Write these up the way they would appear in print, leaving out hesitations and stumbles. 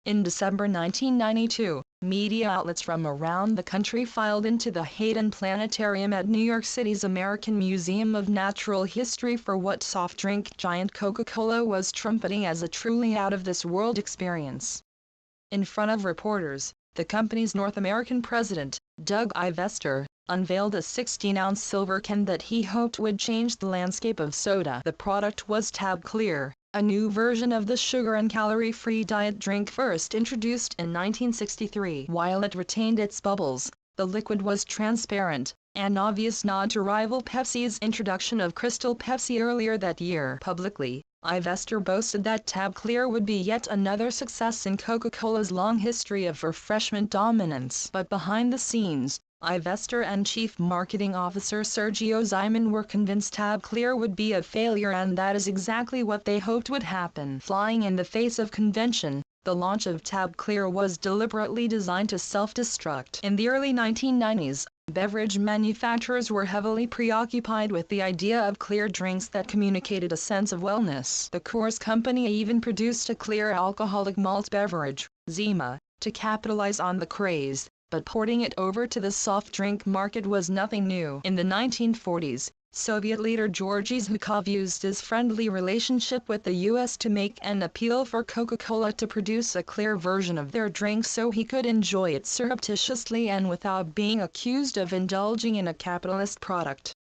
In December 1992, media outlets from around the country filed into the Hayden Planetarium at New York City's American Museum of Natural History for what soft drink giant Coca-Cola was trumpeting as a truly out-of-this-world experience. In front of reporters, the company's North American president, Doug Ivester, unveiled a 16-ounce silver can that he hoped would change the landscape of soda. The product was Tab Clear, a new version of the sugar and calorie-free diet drink first introduced in 1963. While it retained its bubbles, the liquid was transparent, an obvious nod to rival Pepsi's introduction of Crystal Pepsi earlier that year. Publicly, Ivester boasted that Tab Clear would be yet another success in Coca-Cola's long history of refreshment dominance. But behind the scenes, Ivester and Chief Marketing Officer Sergio Zyman were convinced Tab Clear would be a failure, and that is exactly what they hoped would happen. Flying in the face of convention, the launch of Tab Clear was deliberately designed to self-destruct. In the early 1990s, beverage manufacturers were heavily preoccupied with the idea of clear drinks that communicated a sense of wellness. The Coors Company even produced a clear alcoholic malt beverage, Zima, to capitalize on the craze, but porting it over to the soft drink market was nothing new. In the 1940s, Soviet leader Georgy Zhukov used his friendly relationship with the U.S. to make an appeal for Coca-Cola to produce a clear version of their drink so he could enjoy it surreptitiously and without being accused of indulging in a capitalist product.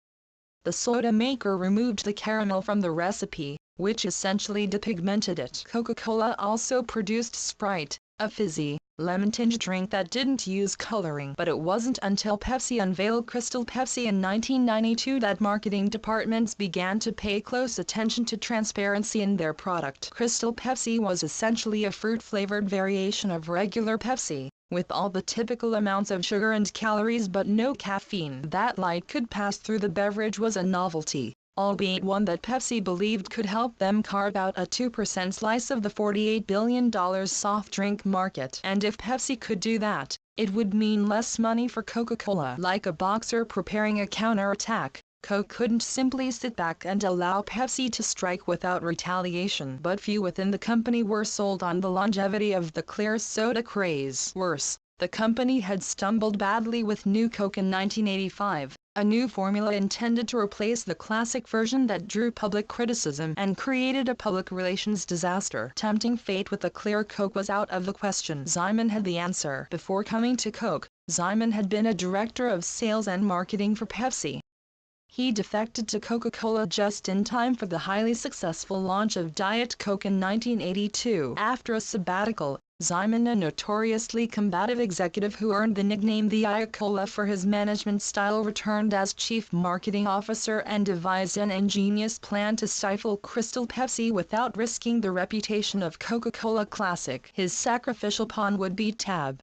The soda maker removed the caramel from the recipe, which essentially depigmented it. Coca-Cola also produced Sprite, a fizzy, lemon-tinged drink that didn't use coloring. But it wasn't until Pepsi unveiled Crystal Pepsi in 1992 that marketing departments began to pay close attention to transparency in their product. Crystal Pepsi was essentially a fruit-flavored variation of regular Pepsi, with all the typical amounts of sugar and calories but no caffeine. That light could pass through the beverage was a novelty, albeit one that Pepsi believed could help them carve out a 2% slice of the $48 billion soft drink market. And if Pepsi could do that, it would mean less money for Coca-Cola. Like a boxer preparing a counterattack, Coke couldn't simply sit back and allow Pepsi to strike without retaliation. But few within the company were sold on the longevity of the clear soda craze. Worse, the company had stumbled badly with New Coke in 1985, a new formula intended to replace the classic version that drew public criticism and created a public relations disaster. Tempting fate with a clear Coke was out of the question. Zyman had the answer. Before coming to Coke, Zyman had been a director of sales and marketing for Pepsi. He defected to Coca-Cola just in time for the highly successful launch of Diet Coke in 1982. After a sabbatical, Zyman, a notoriously combative executive who earned the nickname the Ayatollah for his management style, returned as chief marketing officer and devised an ingenious plan to stifle Crystal Pepsi without risking the reputation of Coca-Cola Classic. His sacrificial pawn would be Tab.